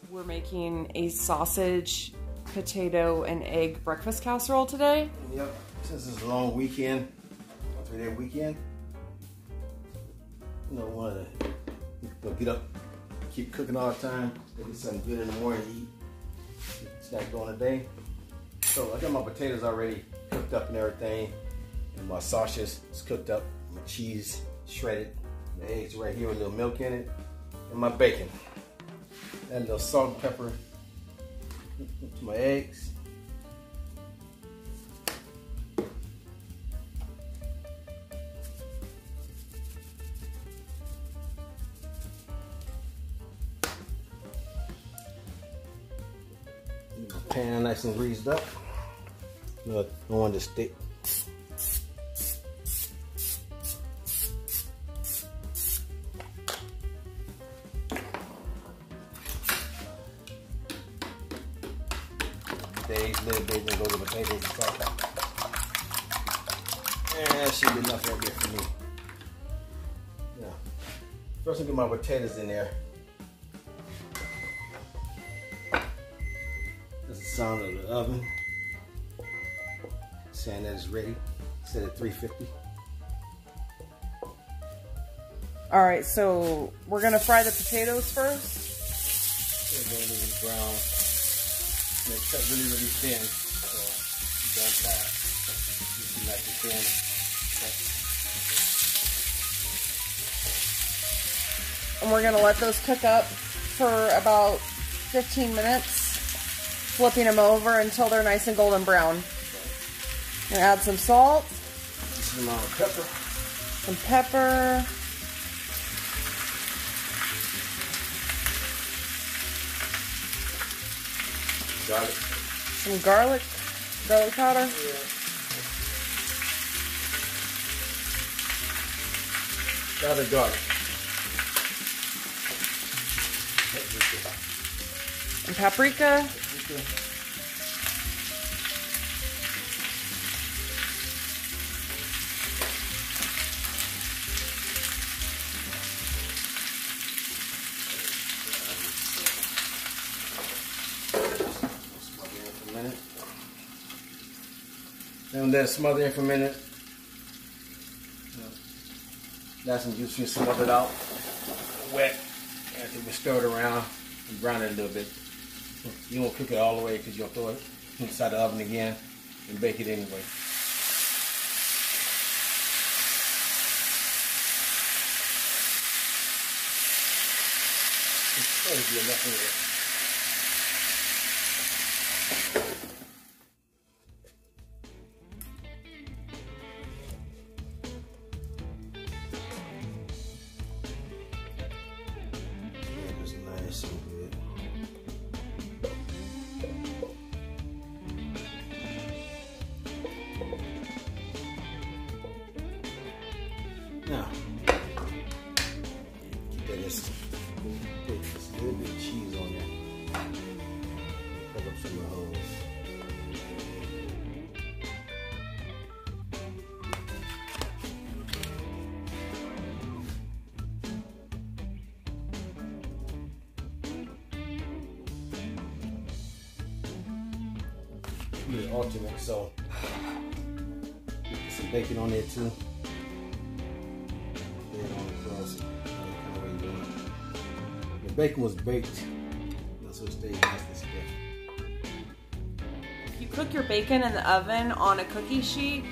We're making a sausage, potato, and egg breakfast casserole today. Yep, since it's a long weekend, a 3-day weekend, you don't want to get up, keep cooking all the time, get something good in the morning to eat, snack during the day. So I got my potatoes already cooked up and everything, and my sausage is cooked up, my cheese shredded, the eggs right here with a little milk in it, and my bacon. Add a little salt and pepper to my eggs. Get my pan nice and greased up. Don't want to stick. Eggs a little bit, then go to the potatoes and salt. And that should be enough right there for me. Now, first I'll get my potatoes in there. That's the sound of the oven. Saying that it's ready. Set at 350. All right, so we're gonna fry the potatoes first. They're going to be brown. And it's cut really, really thin, so you don't fast. You see nice and thin. And we're gonna let those cook up for about 15 minutes, flipping them over until they're nice and golden brown. And add some salt, Some amount of pepper. some pepper, Garlic. some garlic powder. Yeah. Powdered garlic. And paprika. Then let it smother in for a minute. Let some juice and smother it out. Wet. After we stir it around and brown it a little bit. You won't cook it all the way because you'll throw it inside the oven again and bake it anyway. It's going to be enough anyway. Nice and good. Now, keep that just put just a little bit of cheese on there. Cover up some of the holes. Really alternate, so put some bacon on there too. Lay it on the crust. Kind of way you doing it. The bacon was baked, so it stays nice and stiff. If you cook your bacon in the oven on a cookie sheet,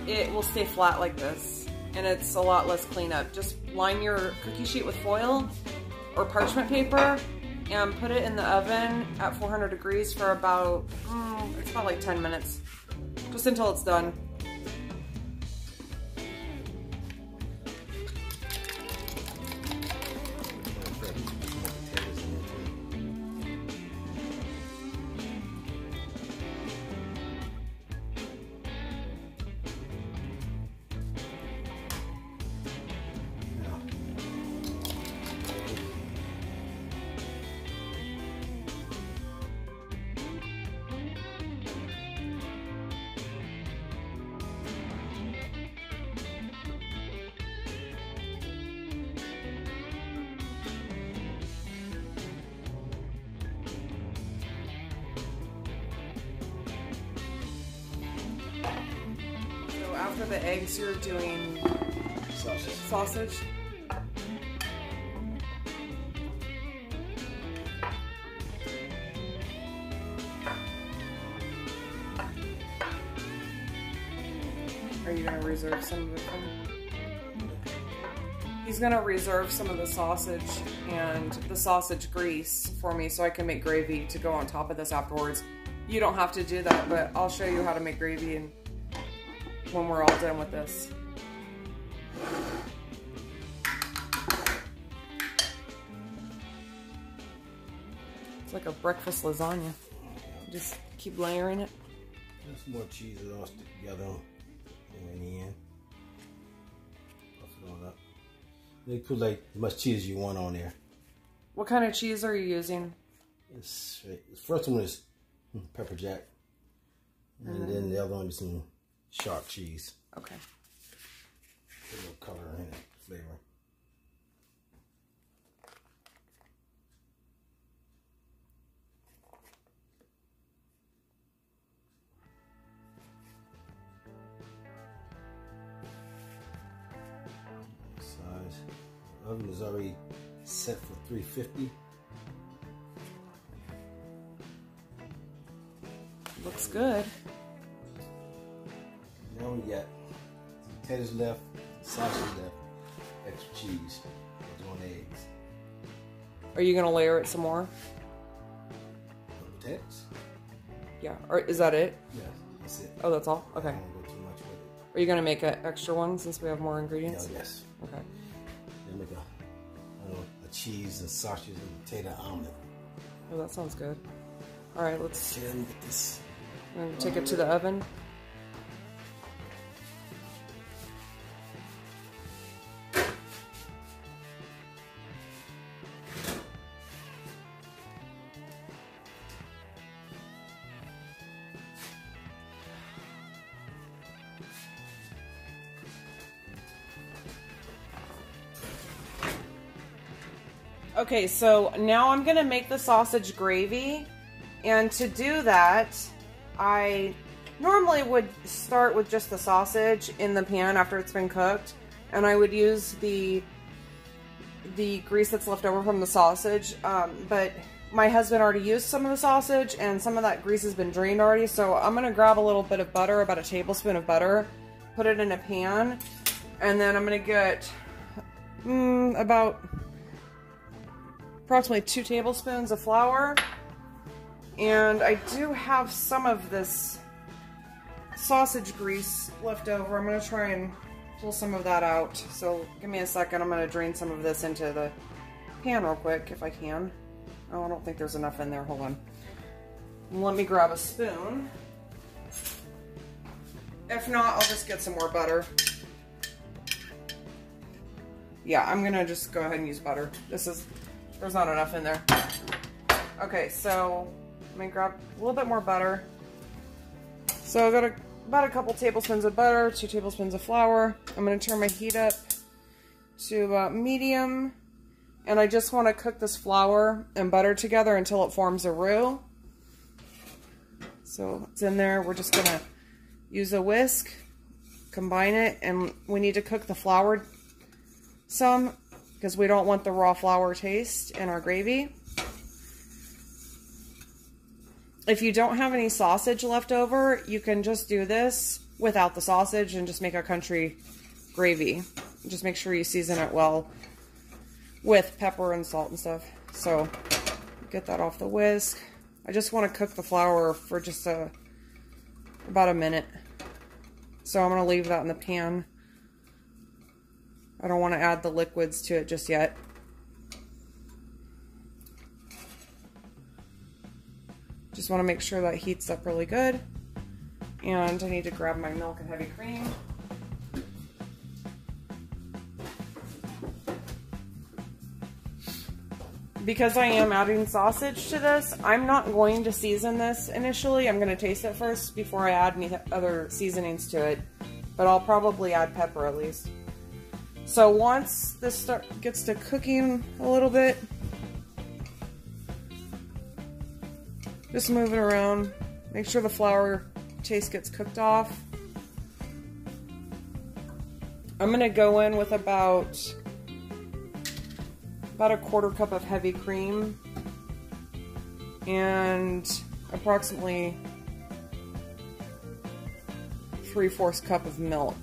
it will stay flat like this, and it's a lot less cleanup. Just line your cookie sheet with foil or parchment paper and put it in the oven at 400 degrees for about, it's about like 10 minutes, just until it's done. the eggs, you're doing sausage. Are you going to reserve some of it for me? He's going to reserve some of the sausage and the sausage grease for me so I can make gravy to go on top of this afterwards. You don't have to do that, but I'll show you how to make gravy and when we're all done with this. It's like a breakfast lasagna. Just keep layering it. Just more cheese, it all stick together in the end. Puff it on up. You put like as much cheese as you want on there. What kind of cheese are you using? The first one is pepper jack, and then the other one is some sharp cheese. Okay. A little color in it, flavor. Size. The oven is already set for 350. Looks good. Now we got potatoes left, sausage left, extra cheese, on eggs. Are you gonna layer it some more? Potatoes? Yeah. Or is that it? Yeah, that's it. Oh, that's all? Okay. I don't go too much with it. Are you gonna make an extra one since we have more ingredients? Yeah, yes. Okay. Then make a cheese, a sausage, and potato omelet. Oh, that sounds good. All right, let's Okay, let me get this. I'm gonna take it to the oven. Okay, so now I'm gonna make the sausage gravy, and to do that, I normally would start with just the sausage in the pan after it's been cooked, and I would use the grease that's left over from the sausage, but my husband already used some of the sausage, and some of that grease has been drained already, so I'm gonna grab a little bit of butter, about a tablespoon of butter, put it in a pan, and then I'm gonna get about approximately 2 tablespoons of flour. And I do have some of this sausage grease left over. I'm going to try and pull some of that out. So give me a second. I'm going to drain some of this into the pan real quick if I can. Oh, I don't think there's enough in there. Hold on. Let me grab a spoon. If not, I'll just get some more butter. Yeah, I'm going to just go ahead and use butter. There's not enough in there. Okay, so let me grab a little bit more butter. So I've got about a couple tablespoons of butter, 2 tablespoons of flour. I'm going to turn my heat up to about medium. And I just want to cook this flour and butter together until it forms a roux. So it's in there. We're just going to use a whisk, combine it, and we need to cook the flour some because we don't want the raw flour taste in our gravy. If you don't have any sausage left over, you can just do this without the sausage and just make a country gravy. Just make sure you season it well with pepper and salt and stuff. So get that off the whisk. I just want to cook the flour for just about a minute. So I'm going to leave that in the pan. I don't want to add the liquids to it just yet. Just want to make sure that heats up really good. And I need to grab my milk and heavy cream. Because I am adding sausage to this, I'm not going to season this initially. I'm going to taste it first before I add any other seasonings to it. But I'll probably add pepper at least. So once this gets to cooking a little bit, just move it around. Make sure the flour taste gets cooked off. I'm gonna go in with about a 1/4 cup of heavy cream and approximately 3/4 cup of milk.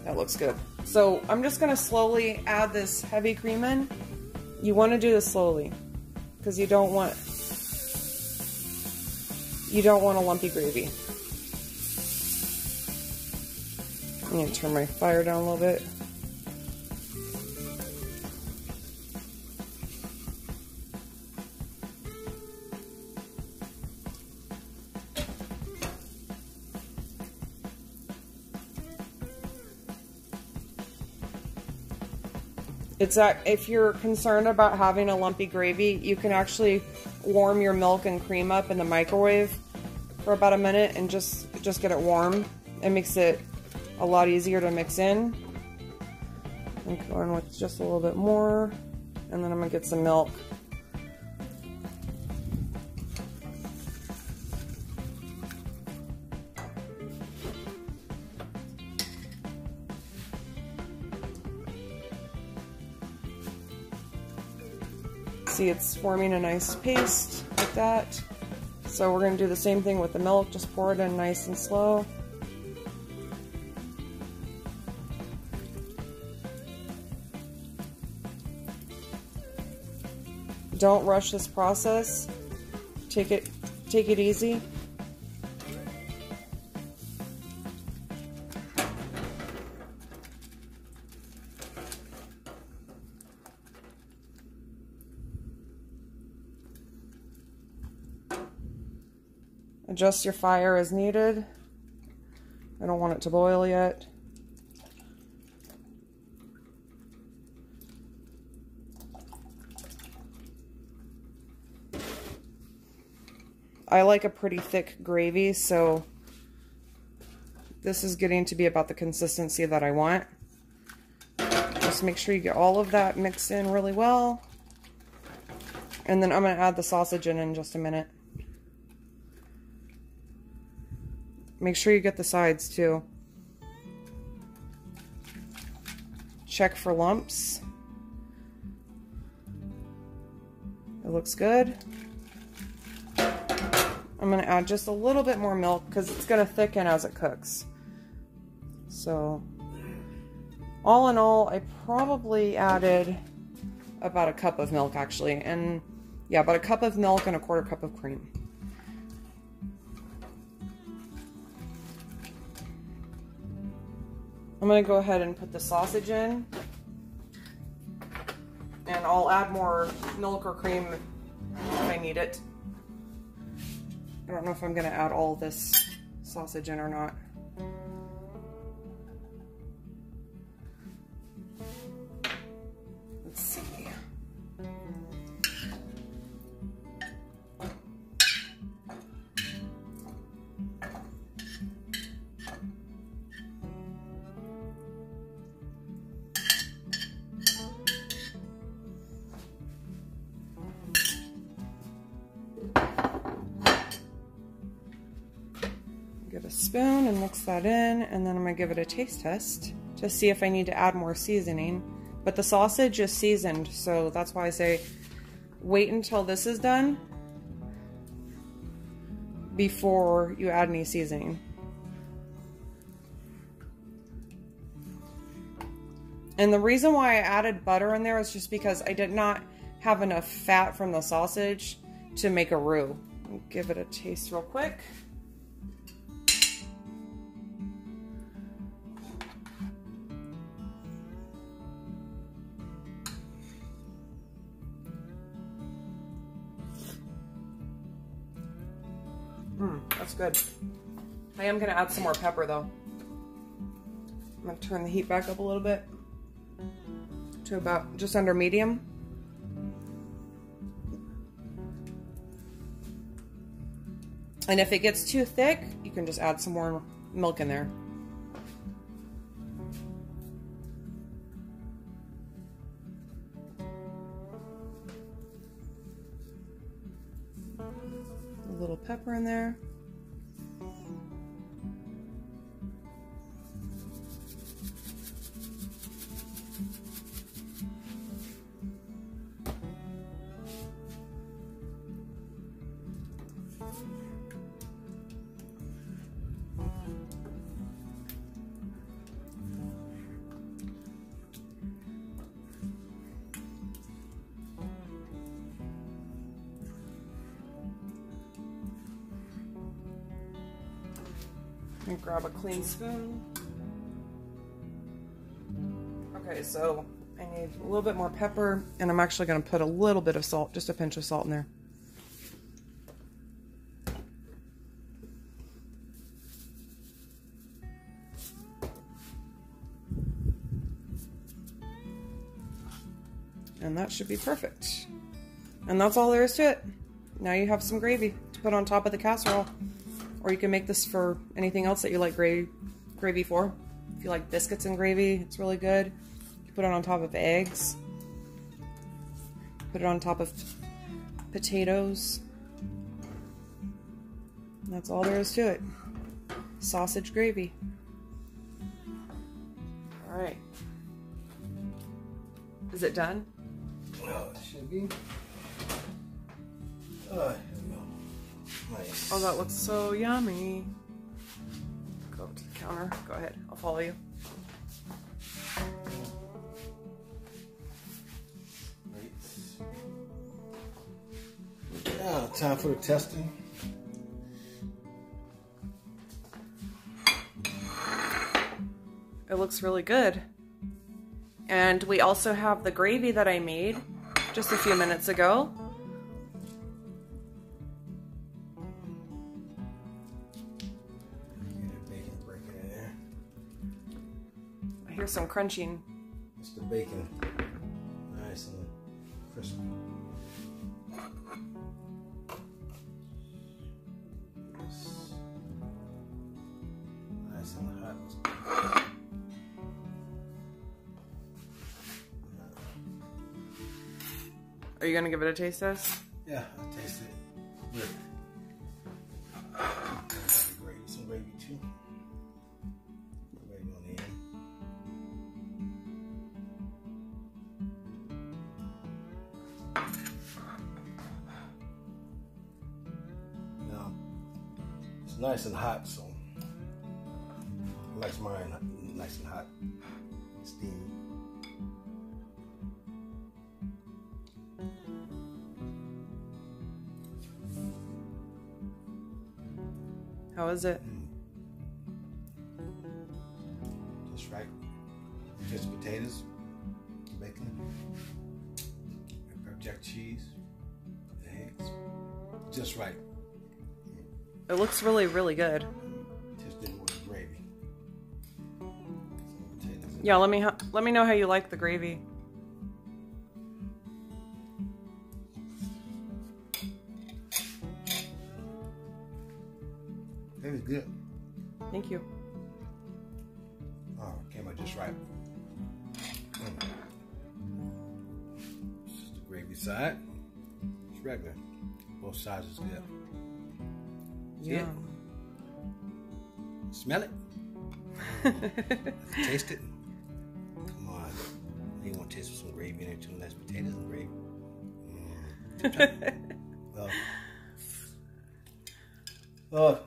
That looks good. So I'm just gonna slowly add this heavy cream in. You want to do this slowly because you don't want a lumpy gravy. I'm gonna turn my fire down a little bit. If you're concerned about having a lumpy gravy, you can actually warm your milk and cream up in the microwave for about a minute and just get it warm. It makes it a lot easier to mix in. I'm going with just a little bit more, and then I'm gonna get some milk. See, it's forming a nice paste like that. So we're gonna do the same thing with the milk, just pour it in nice and slow. Don't rush this process. Take it easy. Adjust your fire as needed. I don't want it to boil yet. I like a pretty thick gravy, so this is getting to be about the consistency that I want. Just make sure you get all of that mixed in really well. And then I'm going to add the sausage in just a minute. Make sure you get the sides too. Check for lumps. It looks good. I'm going to add just a little bit more milk because it's going to thicken as it cooks. So, all in all, I probably added about a cup of milk actually. And yeah, about a cup of milk and a 1/4 cup of cream. I'm going to go ahead and put the sausage in, and I'll add more milk or cream if I need it. I don't know if I'm going to add all this sausage in or not. Let's see. Get a spoon and mix that in, and then I'm going to give it a taste test to see if I need to add more seasoning. But the sausage is seasoned, so that's why I say wait until this is done before you add any seasoning. And the reason why I added butter in there is just because I did not have enough fat from the sausage to make a roux. I'll give it a taste real quick. That's good. I am going to add some more pepper though. I'm going to turn the heat back up a little bit to about just under medium. And if it gets too thick, you can just add some more milk in there. A little pepper in there. And grab a clean spoon. Okay, so I need a little bit more pepper, and I'm actually going to put a little bit of salt, just a pinch of salt in there. And that should be perfect. And that's all there is to it. Now you have some gravy to put on top of the casserole. Or you can make this for anything else that you like gravy for. If you like biscuits and gravy, it's really good. You put it on top of eggs. Put it on top of potatoes. And that's all there is to it. Sausage gravy. All right. Is it done? Oh, it should be. Here we go. Nice. Oh, that looks so yummy. Go to the counter. Go ahead. I'll follow you. Now, time for the testing. It looks really good. And we also have the gravy that I made just a few minutes ago. I hear some crunching. It's the bacon. Nice and crispy. Nice and hot. Are you gonna give it a taste test? Yeah, I'll taste it. Good. Gravy, some gravy too. Gravy on the end. Now, it's nice and hot, so I like mine nice and hot, steamy. How is it? Just right. Just potatoes, bacon, pepper jack cheese, eggs. Just right. It looks really, really good. Just didn't with the gravy. Some potatoes. Yeah, let me know how you like the gravy. It was good. Thank you. Oh, came out just right. This is the gravy side. It's regular. Both sides is good. See it? Smell it? Taste it? Come on. You want to taste some gravy in there too? Nice potatoes and gravy. Well,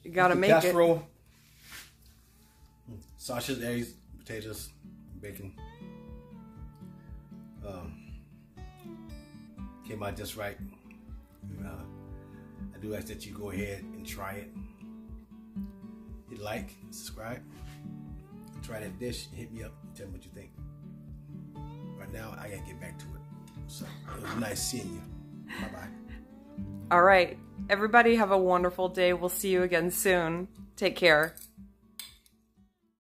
you gotta make casserole, sausage, eggs, potatoes, bacon. Came out just right. I do ask that you go ahead and try it. Hit like, subscribe, try that dish, hit me up, and tell me what you think. Right now, I gotta get back to it. So it was nice seeing you. Bye-bye. All right. Everybody have a wonderful day. We'll see you again soon. Take care.